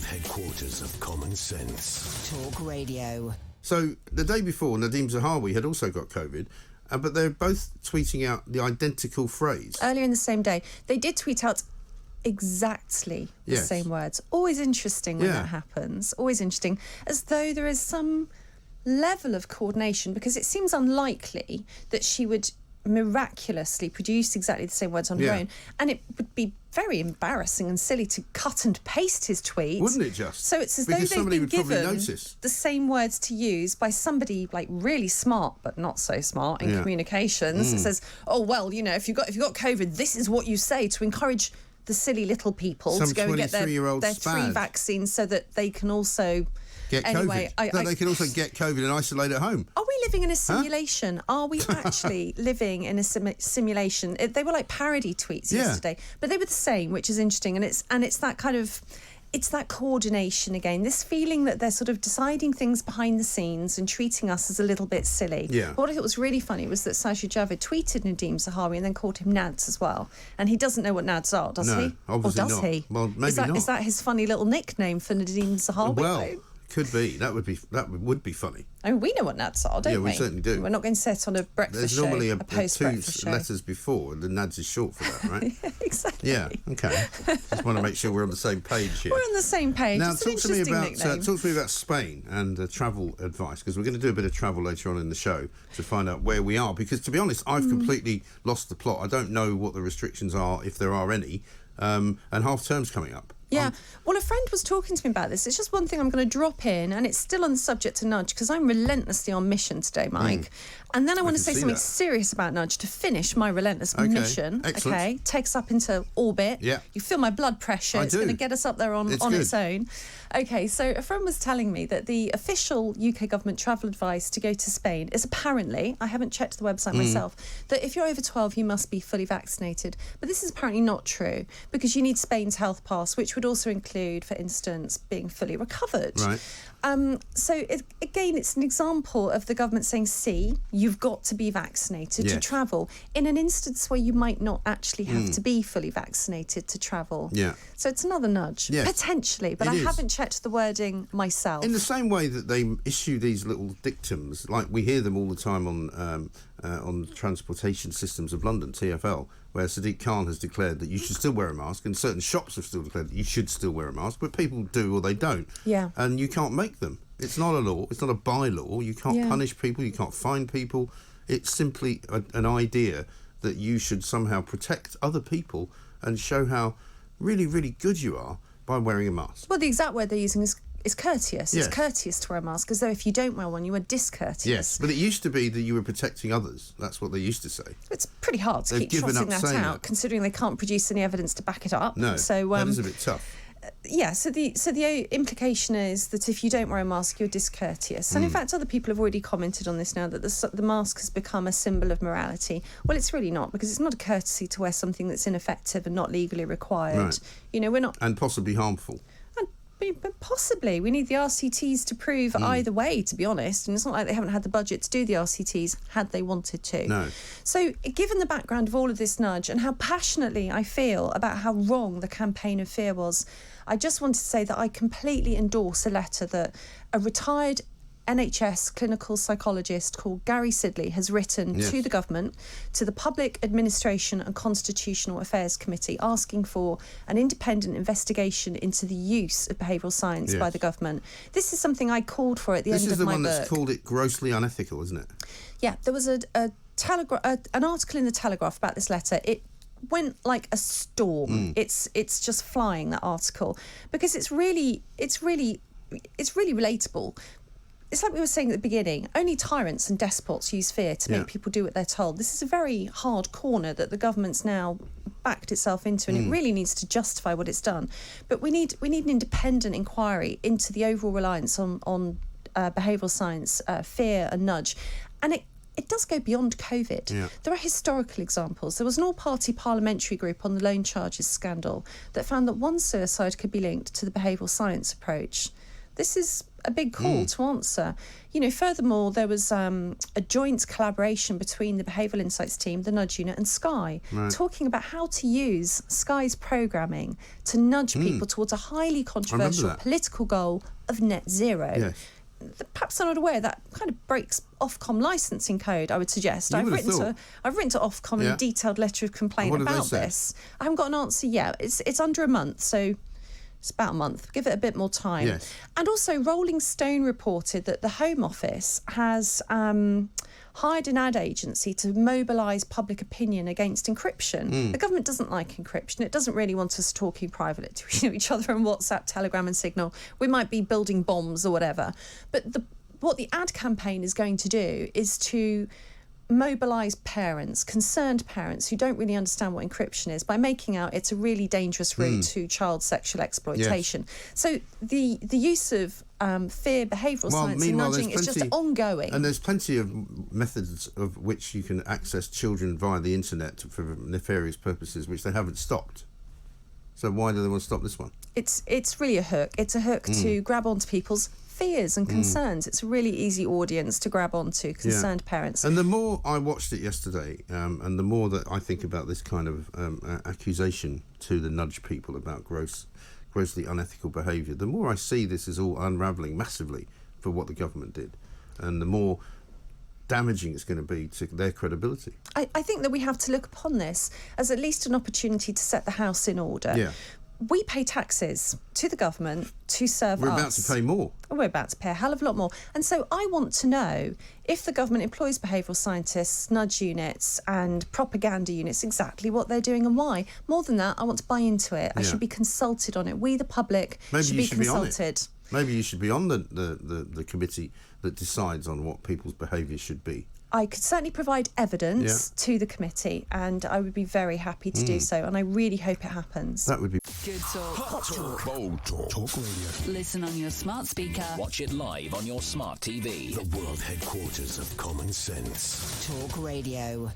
headquarters of common sense. Talk Radio. So the day before, Nadeem Zahawi had also got COVID, but they're both tweeting out the identical phrase. Earlier in the same day, they did tweet out exactly the same words. Always interesting when that happens. Always interesting. As though there is some level of coordination, because it seems unlikely that she would miraculously produce exactly the same words on her own, and it would be very embarrassing and silly to cut and paste his tweets. Wouldn't it just? So it's as because though they've been given the same words to use by somebody like really smart but not so smart in communications. It says, oh well, you know, if you've got COVID, this is what you say to encourage the silly little people to go and get their 3 vaccines so that they can also get COVID. They can also get COVID and isolate at home. Are we living in a simulation? Are we actually living in a simulation? They were like parody tweets yesterday, but they were the same, which is interesting. And it's that kind of, it's that coordination again. This feeling that they're sort of deciding things behind the scenes and treating us as a little bit silly. Yeah. What I thought was really funny was that Sajid Javid tweeted Nadeem Zahawi and then called him Nads as well. And he doesn't know what Nads are, does he? Obviously or does not. he? Well, maybe not. Is that his funny little nickname for Nadeem Zahawi? Well, could be. That would be funny. I mean, we know what Nads are, don't we? Yeah, we certainly do. We're not going to sit on a breakfast There's show. normally a post-breakfast two letters before, and the Nads is short for that, right? Yeah, exactly. Yeah, okay. Just want to make sure we're on the same page here. We're on the same page. Now, it's an interesting nickname. talk to me about Spain and travel advice, because we're going to do a bit of travel later on in the show to find out where we are. Because, to be honest, I've completely lost the plot. I don't know what the restrictions are, if there are any, and half-term's coming up. Yeah, well, a friend was talking to me about this. It's just one thing I'm going to drop in, and it's still on the subject to Nudge, because I'm relentlessly on mission today, Mike. And then I want to say something serious about Nudge to finish my relentless mission. Excellent. Okay, takes up into orbit. Yeah. You feel my blood pressure. It's going to get us up there on its own. Okay, so a friend was telling me that the official UK government travel advice to go to Spain is apparently, I haven't checked the website myself, that if you're over 12, you must be fully vaccinated. But this is apparently not true, because you need Spain's health pass, which would also include, for instance, being fully recovered. Right. Again, it's an example of the government saying, see, you've got to be vaccinated to travel, in an instance where you might not actually have to be fully vaccinated to travel. Yeah. So it's another nudge, potentially, but I haven't checked the wording myself. In the same way that they issue these little dictums, like we hear them all the time on Transportation Systems of London, TfL, where Sadiq Khan has declared that you should still wear a mask, and certain shops have still declared that you should still wear a mask, but people do or they don't. Yeah. And you can't make them. It's not a law. It's not a bylaw. You can't punish people. You can't fine people. It's simply an idea that you should somehow protect other people and show how really, really good you are by wearing a mask. Well, the exact word they're using is courteous. It's courteous to wear a mask, as though if you don't wear one, you are discourteous. Yes, but it used to be that you were protecting others. That's what they used to say. It's pretty hard to keep trotting that out, considering they can't produce any evidence to back it up. No, so that is a bit tough. So the implication is that if you don't wear a mask, you're discourteous. And in fact, other people have already commented on this now, that the mask has become a symbol of morality. Well, it's really not, because it's not a courtesy to wear something that's ineffective and not legally required. Right. You know, we're not... And possibly harmful. But possibly. We need the RCTs to prove either way, to be honest. And it's not like they haven't had the budget to do the RCTs had they wanted to. No. So, given the background of all of this nudge and how passionately I feel about how wrong the campaign of fear was, I just want to say that I completely endorse a letter that a retired NHS clinical psychologist called Gary Sidley has written to the government, to the Public Administration and Constitutional Affairs Committee, asking for an independent investigation into the use of behavioural science by the government. This is something I called for at the end of my book. This is the one that's called it grossly unethical, isn't it? Yeah, there was an article in the Telegraph about this letter. It went like a storm. It's just flying, that article, because it's really relatable. It's like we were saying at the beginning, only tyrants and despots use fear to make people do what they're told. This is a very hard corner that the government's now backed itself into, and it really needs to justify what it's done. But we need an independent inquiry into the overall reliance on behavioural science, fear and nudge. And it does go beyond COVID. Yeah. There are historical examples. There was an all-party parliamentary group on the loan charges scandal that found that one suicide could be linked to the behavioural science approach. This is a big call to answer. You know, furthermore, there was a joint collaboration between the Behavioural Insights team, the Nudge Unit, and Sky, talking about how to use Sky's programming to nudge people towards a highly controversial political goal of net zero. Yes. Perhaps they're not aware that kind of breaks Ofcom licensing code, I would suggest. I've written to Ofcom a detailed letter of complaint about this. I haven't got an answer yet. It's under a month, so it's about a month. Give it a bit more time. Yes. And also, Rolling Stone reported that the Home Office has hired an ad agency to mobilise public opinion against encryption. The government doesn't like encryption. It doesn't really want us talking privately to each other on WhatsApp, Telegram and Signal. We might be building bombs or whatever. But what the ad campaign is going to do is to mobilise parents, concerned parents who don't really understand what encryption is, by making out it's a really dangerous route to child sexual exploitation. So the use of fear, behavioural science and nudging is just ongoing. And there's plenty of methods of which you can access children via the internet for nefarious purposes, which they haven't stopped. So why do they want to stop this one? It's really a hook. It's a hook to grab onto people's fears and concerns. It's a really easy audience to grab onto, concerned parents. And the more I watched it yesterday, and the more that I think about this kind of accusation to the nudge people about grossly unethical behaviour, the more I see this is all unravelling massively for what the government did, and the more damaging it's going to be to their credibility. I think that we have to look upon this as at least an opportunity to set the house in order. Yeah. We pay taxes to the government to serve us. We're about to pay more. We're about to pay a hell of a lot more. And so I want to know if the government employs behavioural scientists, nudge units and propaganda units, exactly what they're doing and why. More than that, I want to buy into it. I should be consulted on it. We, the public, should be consulted. Maybe you should be on the committee that decides on what people's behaviour should be. I could certainly provide evidence to the committee, and I would be very happy to do so, and I really hope it happens. That would be Good talk. Hot talk. Bold talk. Talk radio. Listen on your smart speaker. Watch it live on your smart TV. The world headquarters of common sense. Talk Radio.